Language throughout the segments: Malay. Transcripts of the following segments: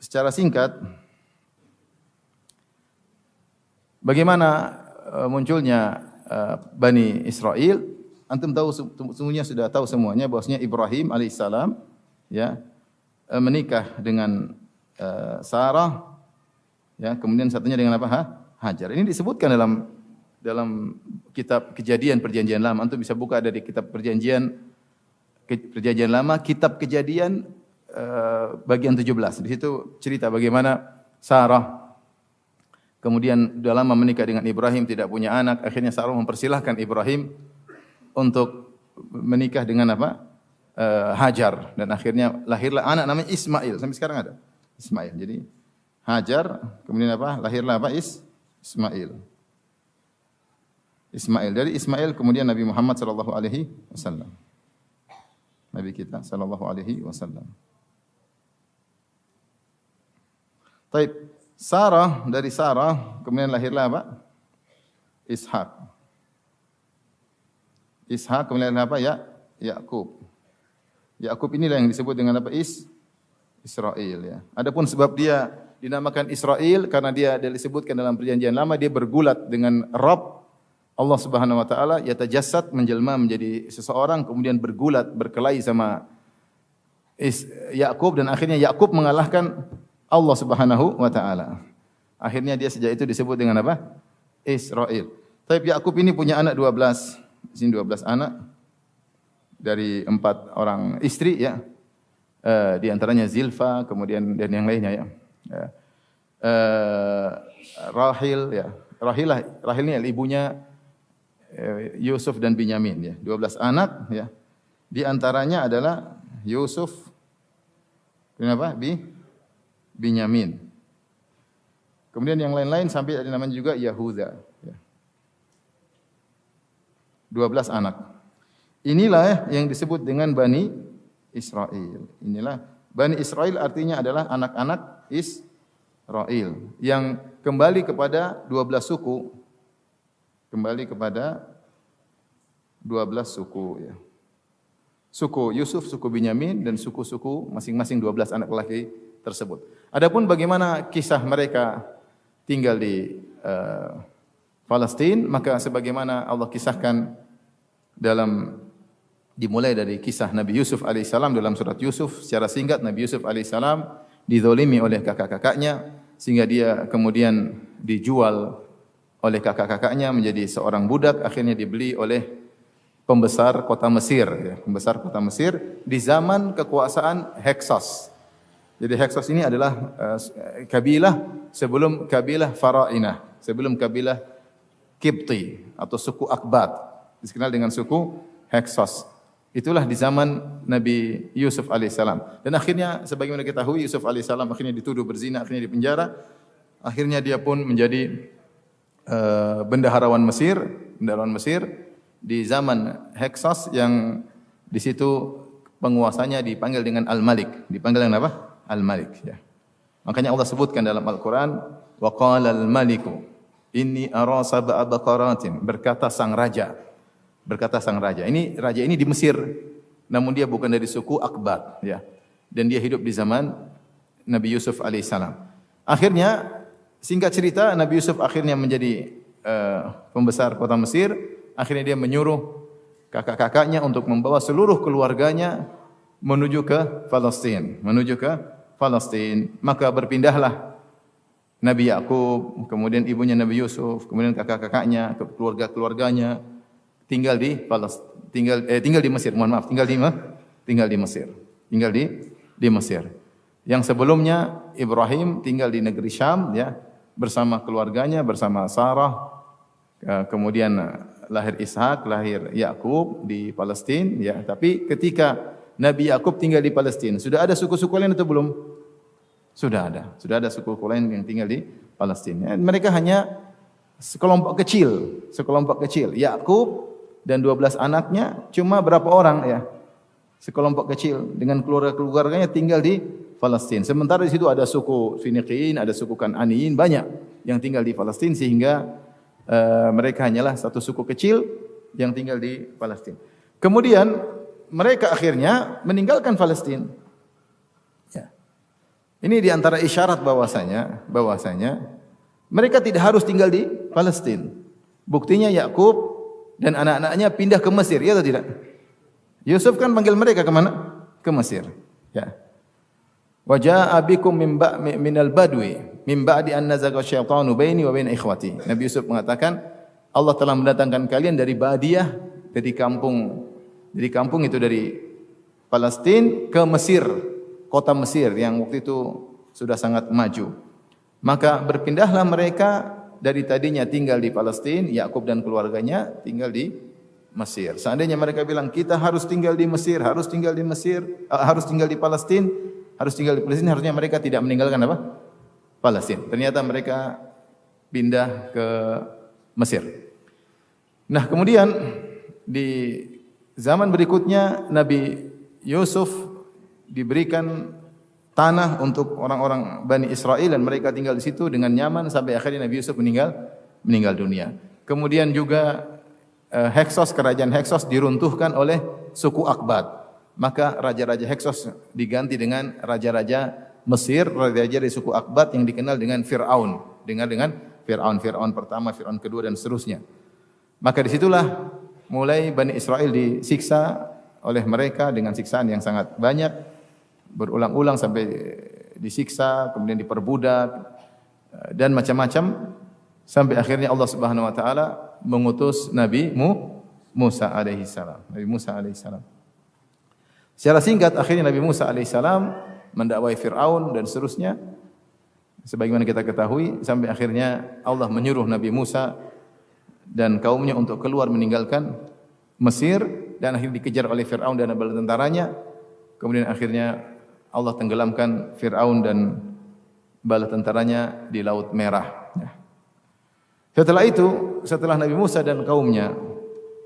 secara singkat bagaimana munculnya Bani Israel. Antum tahu sungguhnya sudah tahu semuanya bahwasanya Ibrahim alaihissalam ya menikah dengan Sarah ya, kemudian satunya dengan apa? Hajar. Ini disebutkan dalam kitab Kejadian Perjanjian Lama. Antum bisa buka dari kitab Perjanjian Lama, kitab Kejadian bagian 17. Di situ cerita bagaimana Sarah kemudian sudah lama menikah dengan Ibrahim, tidak punya anak. Akhirnya Sarah mempersilahkan Ibrahim untuk menikah dengan apa? Hajar. Dan akhirnya lahirlah anak namanya Ismail. Sampai sekarang ada Ismail. Jadi Hajar, kemudian apa? Lahirlah apa? Ismail. Dari Ismail kemudian Nabi Muhammad sallallahu alaihi wasallam. Nabi kita sallallahu alaihi wasallam. Taib. Dari Sarah kemudian lahirlah apa? Ishak kemudian apa? Yakub. Yakub inilah yang disebut dengan apa? Israel ya. Adapun sebab dia dinamakan Israel karena dia disebutkan dalam Perjanjian Lama dia bergulat dengan Rabb Allah Subhanahu wa taala, yatajassad, menjelma menjadi seseorang, kemudian bergulat, berkelahi sama Yakub dan akhirnya Yakub mengalahkan Allah Subhanahu wa taala. Akhirnya dia sejak itu disebut dengan apa? Israel. Tapi Yakub ini punya anak 12. Di sini 12 anak dari 4 orang istri ya. Di antaranya Zilfa, kemudian dan yang lainnya ya. Rahil ya. Rahil ini ibunya Yusuf dan Binyamin ya. 12 anak ya. Di antaranya adalah Yusuf kenapa? Binyamin. Kemudian yang lain-lain sampai ada namanya juga Yahuda ya. 12 anak. Inilah yang disebut dengan Bani Israel. Inilah Bani Israel artinya adalah anak-anak Israel yang kembali kepada 12 suku. Kembali kepada 12 suku ya. Suku Yusuf, suku Binyamin dan suku-suku masing-masing 12 anak lelaki tersebut. Adapun bagaimana kisah mereka tinggal di Palestina, maka sebagaimana Allah kisahkan dimulai dari kisah Nabi Yusuf alaihissalam dalam surat Yusuf. Secara singkat, Nabi Yusuf alaihissalam dizalimi oleh kakak-kakaknya sehingga dia kemudian dijual oleh kakak-kakaknya menjadi seorang budak, akhirnya dibeli oleh pembesar kota Mesir ya. Pembesar kota Mesir di zaman kekuasaan Heksos. Jadi Heksos ini adalah kabilah sebelum kabilah Farainah, sebelum kabilah Kipti atau suku Akbat, dikenal dengan suku Heksos. Itulah di zaman Nabi Yusuf alaihissalam. Dan akhirnya sebagaimana kita tahu Yusuf alaihissalam akhirnya dituduh berzina, akhirnya dipenjara. Akhirnya dia pun menjadi bendaharawan Mesir di zaman Heksos yang di situ penguasanya dipanggil dengan Al-Malik. Dipanggil dengan apa? Al-Malik ya. Makanya Allah sebutkan dalam Al-Qur'an wa qala al-maliku inni ara sab'a baqaratin, berkata sang raja. Ini raja ini di Mesir, namun dia bukan dari suku Akbat ya. Dan dia hidup di zaman Nabi Yusuf alaihissalam. Akhirnya singkat cerita Nabi Yusuf akhirnya menjadi pembesar kota Mesir. Akhirnya dia menyuruh kakak-kakaknya untuk membawa seluruh keluarganya menuju ke Palestina. Maka berpindahlah Nabi Yakub, kemudian ibunya Nabi Yusuf, kemudian kakak-kakaknya, keluarga-keluarganya tinggal di Mesir. Tinggal di Mesir. Yang sebelumnya Ibrahim tinggal di negeri Syam ya, bersama keluarganya, bersama Sarah. Kemudian lahir Ishak, lahir Yakub di Palestina ya. Tapi ketika Nabi Yakub tinggal di Palestina, sudah ada suku-suku lain atau belum? Sudah ada suku-suku lain yang tinggal di Palestina. Mereka hanya sekelompok kecil. Yakub dan 12 anaknya cuma berapa orang ya? Sekelompok kecil dengan keluarga-keluarganya tinggal di Palestina. Sementara di situ ada suku Finiqiyin, ada suku Kan'aniyin, banyak yang tinggal di Palestina sehingga mereka hanyalah satu suku kecil yang tinggal di Palestina. Kemudian mereka akhirnya meninggalkan Palestina. Ya. Ini di antara isyarat bahwasanya mereka tidak harus tinggal di Palestina. Buktinya Yakub dan anak-anaknya pindah ke Mesir, ya atau tidak? Yusuf kan panggil mereka ke mana? Ke Mesir. Ya. Wa jaa'a bikum minal badwi min ba'di an nazaga syaitanu baini wa baina ikhwati. Nabi Yusuf mengatakan, Allah telah mendatangkan kalian dari Badiyah, dari kampung itu dari Palestina ke Mesir, kota Mesir yang waktu itu sudah sangat maju. Maka berpindahlah mereka dari tadinya tinggal di Palestina, Yakub dan keluarganya tinggal di Mesir. Seandainya mereka bilang kita harus tinggal di Mesir, harus tinggal di Palestina, harusnya mereka tidak meninggalkan apa? Palestina. Ternyata mereka pindah ke Mesir. Nah, kemudian di zaman berikutnya Nabi Yusuf diberikan tanah untuk orang-orang Bani Israel dan mereka tinggal di situ dengan nyaman sampai akhirnya Nabi Yusuf meninggal dunia. Kemudian juga Heksos, kerajaan Heksos diruntuhkan oleh suku Akbat. Maka raja-raja Heksos diganti dengan raja-raja Mesir, raja-raja dari suku Akbat yang dikenal dengan Fir'aun. Dengan Fir'aun pertama, Fir'aun kedua dan seterusnya. Maka disitulah mulai Bani Israel disiksa oleh mereka dengan siksaan yang sangat banyak, berulang-ulang sampai disiksa, kemudian diperbudak dan macam-macam sampai akhirnya Allah Subhanahu wa taala mengutus Nabi Musa alaihi salam. Secara singkat akhirnya Nabi Musa alaihi salam mendakwai Firaun dan seterusnya sebagaimana kita ketahui sampai akhirnya Allah menyuruh Nabi Musa dan kaumnya untuk keluar meninggalkan Mesir dan akhirnya dikejar oleh Firaun dan bala tentaranya. Kemudian akhirnya Allah tenggelamkan Firaun dan bala tentaranya di Laut Merah. Setelah itu, setelah Nabi Musa dan kaumnya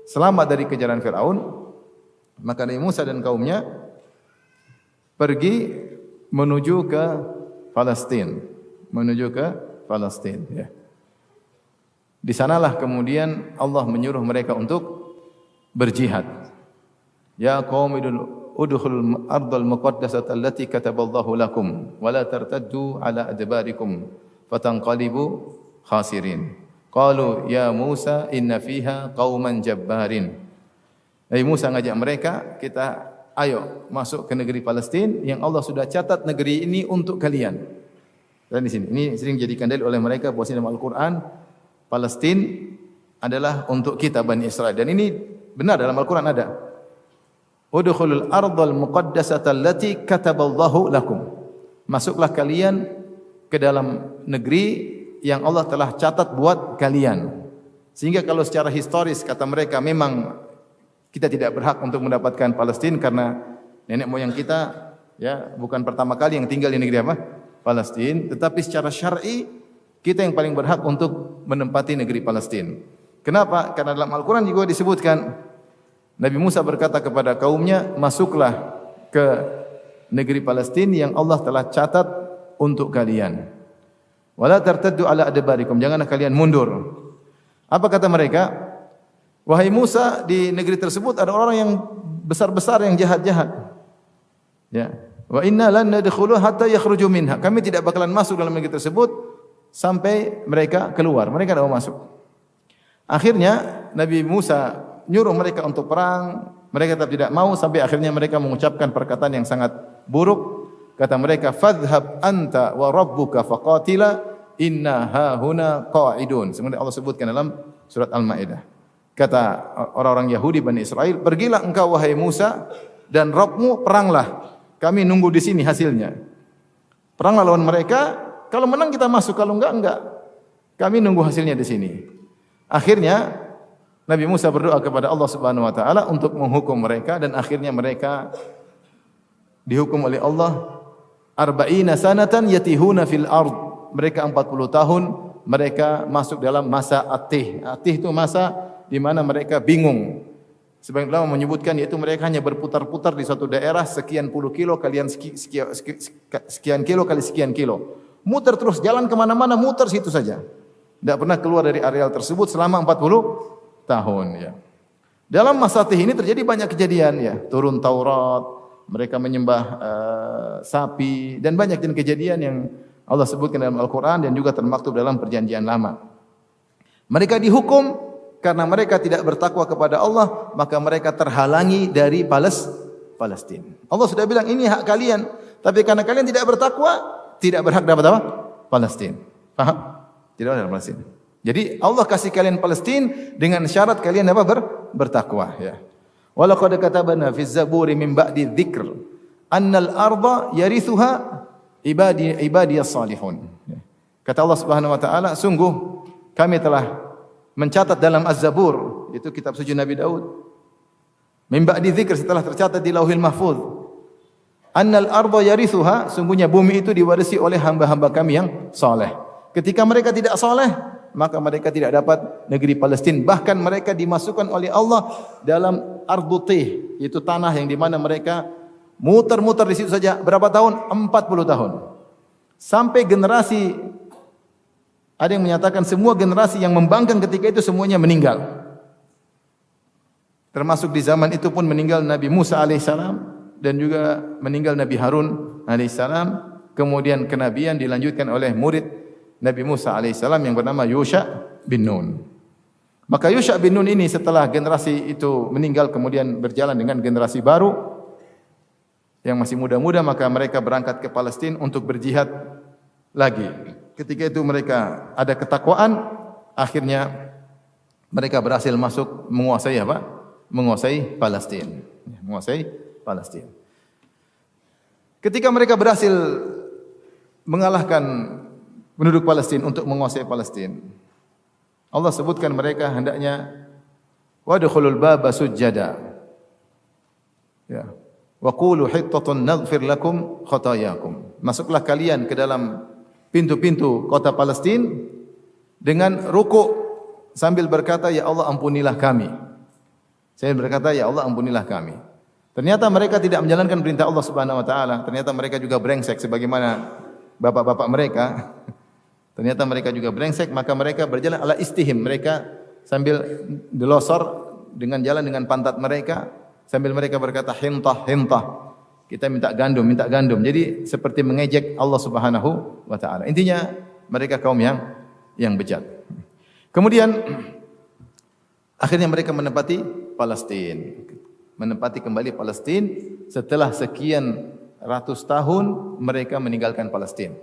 selamat dari kejaran Firaun, maka Nabi Musa dan kaumnya pergi menuju ke Palestina, ya. Di sanalah kemudian Allah menyuruh mereka untuk berjihad. Ya qaum udkhulul ardal muqaddasata allati kataballahu lakum wa la tartaddu ala adbarikum fatanqalibu khasirin. Qalu ya Musa inna fiha qauman jabbarin. Nabi Musa ngajak mereka, kita ayo masuk ke negeri Palestina yang Allah sudah catat negeri ini untuk kalian. Dan di sini ini sering dijadikan dalil oleh mereka bahwa dalam Al-Qur'an Palestina adalah untuk kita Bani Israel dan ini benar dalam Al-Quran ada. Udkhulul ardal muqaddasata allati kataballahu lakum. Masuklah kalian ke dalam negeri yang Allah telah catat buat kalian. Sehingga kalau secara historis kata mereka memang kita tidak berhak untuk mendapatkan Palestina karena nenek moyang kita ya bukan pertama kali yang tinggal di negeri apa? Palestina, tetapi secara syar'i kita yang paling berhak untuk menempati negeri Palestina. Kenapa? Karena dalam Al-Quran juga disebutkan Nabi Musa berkata kepada kaumnya, masuklah ke negeri Palestina yang Allah telah catat untuk kalian. Wala tartaddu ala adbarikum, janganlah kalian mundur. Apa kata mereka? Wahai Musa, di negeri tersebut ada orang yang besar-besar yang jahat-jahat. Ya. Wa inna lan nadkhulu hatta yakhruju minha. Kami tidak bakalan masuk dalam negeri tersebut sampai mereka keluar. Mereka tidak mau masuk. Akhirnya Nabi Musa nyuruh mereka untuk perang, mereka tetap tidak mau sampai akhirnya mereka mengucapkan perkataan yang sangat buruk. Kata mereka, "Fadhhab anta wa rabbuka faqatila inna hahuna qa'idun." Sebenarnya Allah sebutkan dalam surat Al-Maidah. Kata orang-orang Yahudi Bani Israel, "Pergilah engkau wahai Musa dan Rabbmu peranglah. Kami nunggu di sini hasilnya." Peranglah lawan mereka, kalau menang kita masuk, kalau enggak. Kami nunggu hasilnya di sini. Akhirnya Nabi Musa berdoa kepada Allah Subhanahu wa taala untuk menghukum mereka dan akhirnya mereka dihukum oleh Allah 40 sanatan yatihuna fil ard. Mereka 40 tahun mereka masuk dalam masa atih. Atih itu masa di mana mereka bingung. Sebagian ulama menyebutkan yaitu mereka hanya berputar-putar di suatu daerah sekian puluh kilo kalian sekian kilo kali sekian kilo. Muter terus, jalan kemana-mana muter situ saja. Tidak pernah keluar dari areal tersebut selama 40 tahun. Ya. Dalam masa atih ini terjadi banyak kejadian. Ya. Turun Taurat, Mereka menyembah sapi dan banyak kejadian yang Allah sebutkan dalam Al-Quran dan juga termaktub dalam Perjanjian Lama. Mereka dihukum karena mereka tidak bertakwa kepada Allah, maka mereka terhalangi dari Palestina. Allah sudah bilang ini hak kalian, tapi karena kalian tidak bertakwa, tidak berhak dapat apa? Palestina. Paham? Tidak ada Palestina. Jadi Allah kasih kalian Palestina dengan syarat kalian apa? Bertakwa. Ya. Walaqad katabna fi zaburi min ba'di dzikr annal arda yarithuha ibadiyas salihun. Kata Allah Subhanahu wa taala, sungguh kami telah mencatat dalam Az-Zabur, itu kitab suci Nabi Daud. Min ba'di dzikr, setelah tercatat di Lauhil Mahfuz. Annal arda yarithuha, sungguhnya bumi itu diwarisi oleh hamba-hamba kami yang saleh. Ketika mereka tidak saleh, maka mereka tidak dapat negeri Palestina. Bahkan mereka dimasukkan oleh Allah dalam Ardutih, yaitu tanah yang di mana mereka muter-muter di situ saja berapa tahun? 40 tahun. Sampai generasi, ada yang menyatakan semua generasi yang membangkang ketika itu semuanya meninggal. Termasuk di zaman itu pun meninggal Nabi Musa alaihissalam dan juga meninggal Nabi Harun alaihissalam. Kemudian kenabian dilanjutkan oleh murid Nabi Musa alaihissalam yang bernama Yusha bin Nun. Maka Yusha bin Nun ini setelah generasi itu meninggal kemudian berjalan dengan generasi baru yang masih muda-muda, maka mereka berangkat ke Palestina untuk berjihad lagi. Ketika itu mereka ada ketakwaan, akhirnya mereka berhasil masuk menguasai apa? Menguasai Palestina. Menguasai Palestina. Ketika mereka berhasil mengalahkan penduduk Palestina untuk menguasai Palestina, Allah sebutkan mereka hendaknya wadkhulul baba sujjada. Ya. Wa qulu hittatun naghfir lakum khatayakum. Masuklah kalian ke dalam pintu-pintu kota Palestina dengan rukuk sambil berkata, ya Allah ampunilah kami. Saya berkata, ya Allah ampunilah kami. Ternyata mereka tidak menjalankan perintah Allah Subhanahu wa taala. Ternyata mereka juga brengsek sebagaimana bapak-bapak mereka. Ternyata mereka juga brengsek, maka mereka berjalan ala istihim. Mereka sambil delosor dengan jalan dengan pantat mereka, sambil mereka berkata hintah, hintah. Kita minta gandum, minta gandum. Jadi seperti mengejek Allah Subhanahu wa taala. Intinya mereka kaum yang bejat. Kemudian akhirnya mereka menempati Palestina. Menempati kembali Palestina setelah sekian ratus tahun mereka meninggalkan Palestina.